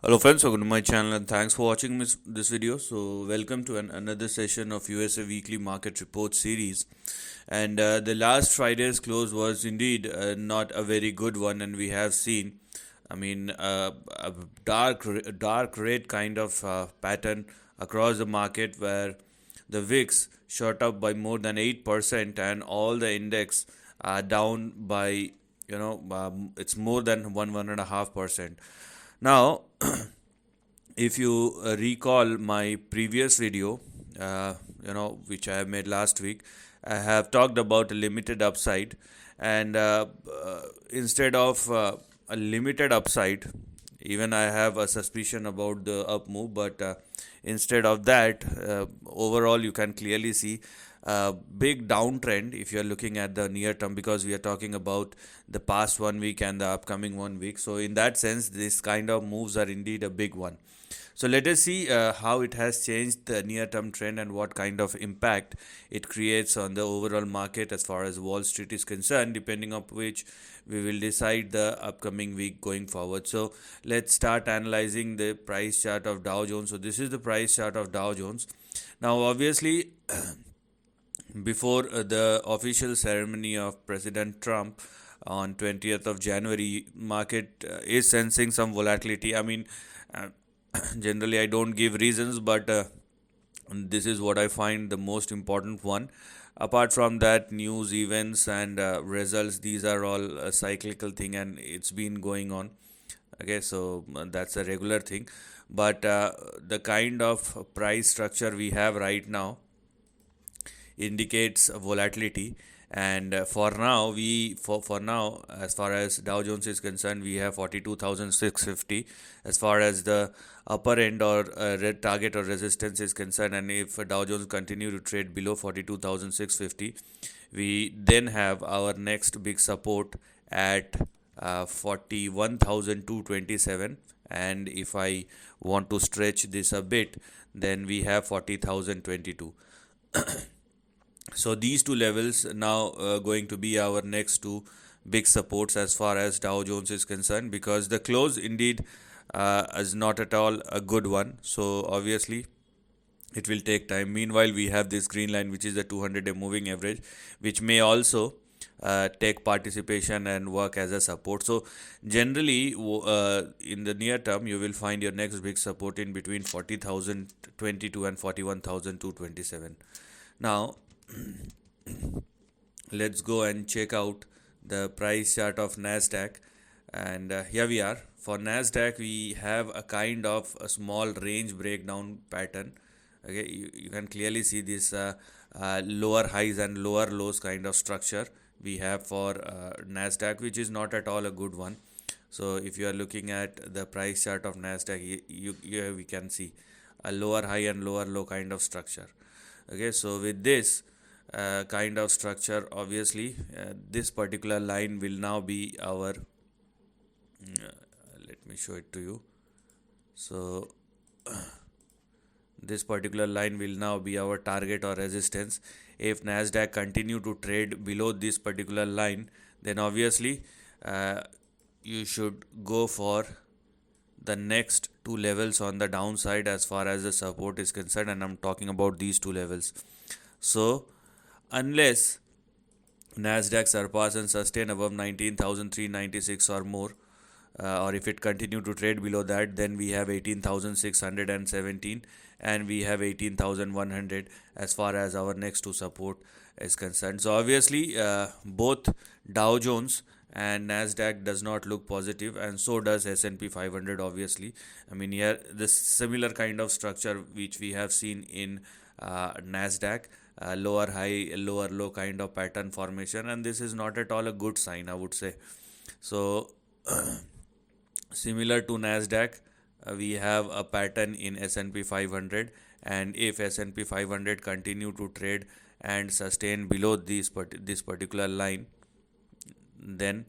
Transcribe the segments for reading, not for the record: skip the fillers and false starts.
Hello friends, welcome to my channel and thanks for watching this video. So welcome to another session of USA Weekly Market Report series. And the last Friday's close was indeed not a very good one, and we have seen, a dark red kind of pattern across the market where the VIX shot up by more than 8% and all the index are down by it's more than 1.5%. Now, if you recall my previous video, which I have made last week, I have talked about a limited upside, and instead of a limited upside, even I have a suspicion about the up move, but instead of that, overall you can clearly see a big downtrend if you are looking at the near term, because we are talking about the past 1 week and the upcoming 1 week. So in that sense, this kind of moves are indeed a big one. So let us see how it has changed the near-term trend and what kind of impact it creates on the overall market as far as Wall Street is concerned, depending on which we will decide the upcoming week going forward. So let's start analyzing the price chart of Dow Jones. So this is the price chart of Dow Jones. Now, obviously, before the official ceremony of President Trump on 20th of January, market is sensing some volatility. Uh, Generally, I don't give reasons, but this is what I find the most important one. Apart from that, news, events, and results, these are all a cyclical thing, and it's been going on. Okay, so that's a regular thing. But the kind of price structure we have right now indicates volatility, and for now, as far as Dow Jones is concerned, we have 42,650 as far as the upper end or red target or resistance is concerned. And if Dow Jones continue to trade below 42,650, we then have our next big support at 41,227. And if I want to stretch this a bit, then we have 40,022. So these two levels now going to be our next two big supports as far as Dow Jones is concerned, because the close indeed is not at all a good one. So obviously it will take time. Meanwhile, we have this green line, which is the 200-day moving average, which may also take participation and work as a support. So generally, in the near term, you will find your next big support in between 40,022 and 41,227. Now, let's go and check out the price chart of Nasdaq. And here we are. For Nasdaq, we have a kind of a small range breakdown pattern. Okay, you can clearly see this lower highs and lower lows kind of structure we have for Nasdaq, which is not at all a good one. So if you are looking at the price chart of Nasdaq, we can see a lower high and lower low kind of structure. Okay, so with this kind of structure, obviously this particular line will now be our let me show it to you. So this particular line will now be our target or resistance. If Nasdaq continue to trade below this particular line, then obviously you should go for the next two levels on the downside as far as the support is concerned, and I'm talking about these two levels. So unless Nasdaq surpass and sustain above 19,396 or more, or if it continue to trade below that, then we have 18,617 and we have 18,100 as far as our next two support is concerned. So obviously both Dow Jones and Nasdaq does not look positive, and so does S&P 500. Obviously, here the similar kind of structure which we have seen in Nasdaq, lower high lower low kind of pattern formation, and this is not at all a good sign, I would say. So similar to Nasdaq, we have a pattern in S&P 500, and if S&P 500 continue to trade and sustain below this particular line, then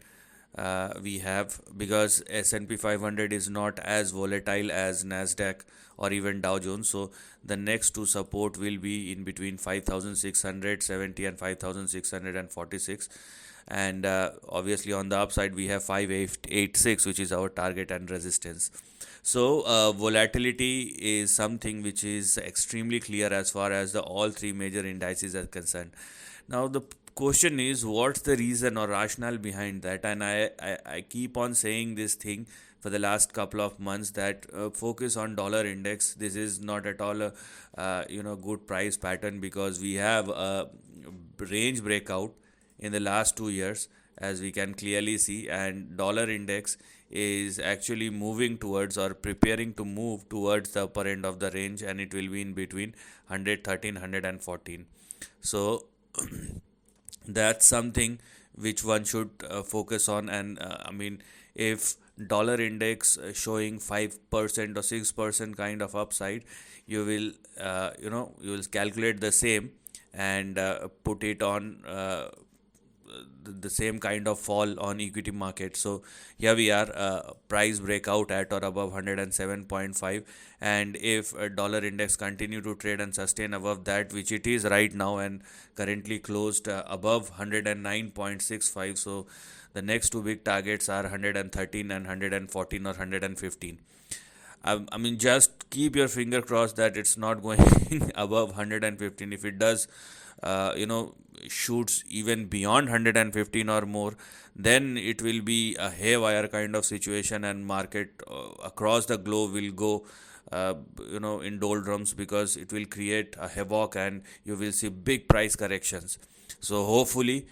we have, because S&P 500 is not as volatile as Nasdaq or even Dow Jones, so the next two support will be in between 5,670 and 5,646. And obviously on the upside we have 5,886, which is our target and resistance. So volatility is something which is extremely clear as far as the all three major indices are concerned. Now the question is, what's the reason or rationale behind that? And I keep on saying this thing for the last couple of months that focus on dollar index. This is not at all a good price pattern, because we have a range breakout in the last 2 years, as we can clearly see, and dollar index is actually moving towards or preparing to move towards the upper end of the range, and it will be in between 113 114. So that's something which one should focus on. And if dollar index showing 5% or 6% kind of upside, you will you will calculate the same and put it on the same kind of fall on equity market. So here we are, price breakout at or above 107.5, and if a dollar index continue to trade and sustain above that, which it is right now and currently closed above 109.65, so the next two big targets are 113 and 114 or 115. Just keep your finger crossed that it's not going above 115. If it does, shoots even beyond 115 or more, then it will be a haywire kind of situation, and market across the globe will go, in doldrums, because it will create a havoc and you will see big price corrections. So hopefully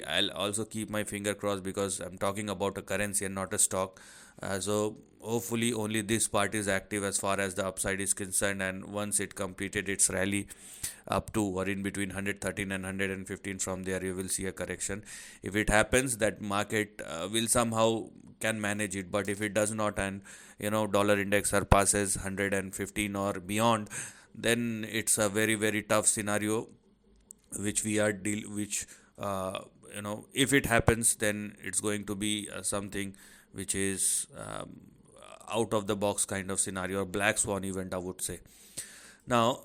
I'll also keep my finger crossed, because I'm talking about a currency and not a stock. So hopefully only this part is active as far as the upside is concerned, and once it completed its rally up to or in between 113 and 115, from there you will see a correction. If it happens, that market will somehow can manage it, but if it does not, and dollar index surpasses 115 or beyond, then it's a very very tough scenario which we are deal which if it happens, then it's going to be something which is out of the box kind of scenario, or black swan event, I would say. Now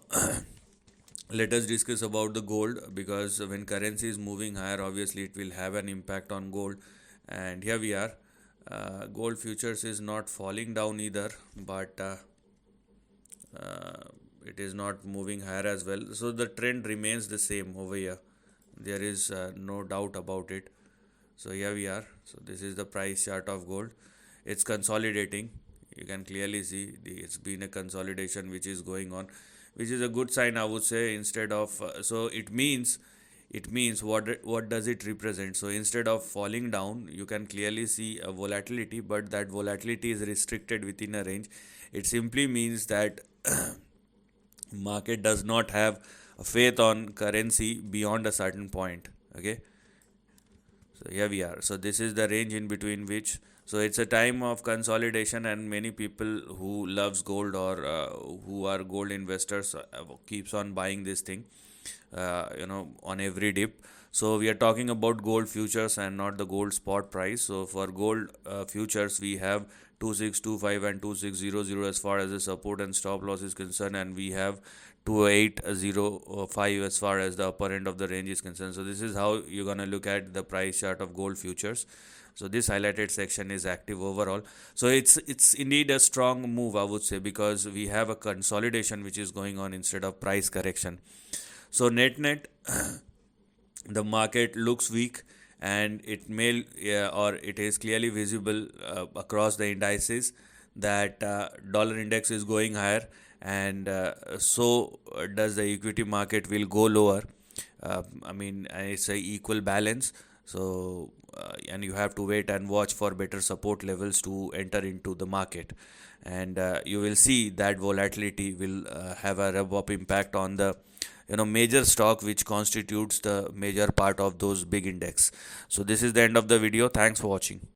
let us discuss about the gold, because when currency is moving higher, obviously it will have an impact on gold. And here we are, gold futures is not falling down either, but it is not moving higher as well, so the trend remains the same over here. There is no doubt about it. So here we are. So this is the price chart of gold. It's consolidating. You can clearly see it's been a consolidation which is going on, which is a good sign, I would say. Instead of so it means what does it represent? So instead of falling down, you can clearly see a volatility, but that volatility is restricted within a range. It simply means that market does not have a faith on currency beyond a certain point. Okay, so here we are. So this is the range in between which, so it's a time of consolidation, and many people who loves gold, or who are gold investors, keeps on buying this thing on every dip. So we are talking about gold futures and not the gold spot price. So for gold futures, we have 2625 and 2600 as far as the support and stop loss is concerned, and we have 2805 as far as the upper end of the range is concerned. So this is how you're going to look at the price chart of gold futures. So this highlighted section is active overall. So it's indeed a strong move, I would say, because we have a consolidation which is going on instead of price correction. So net the market looks weak, and it may or it is clearly visible across the indices that dollar index is going higher, and so does the equity market will go lower. It's a equal balance. So and you have to wait and watch for better support levels to enter into the market, and you will see that volatility will have a rub up impact on the major stock which constitutes the major part of those big index. So this is the end of the video. Thanks for watching.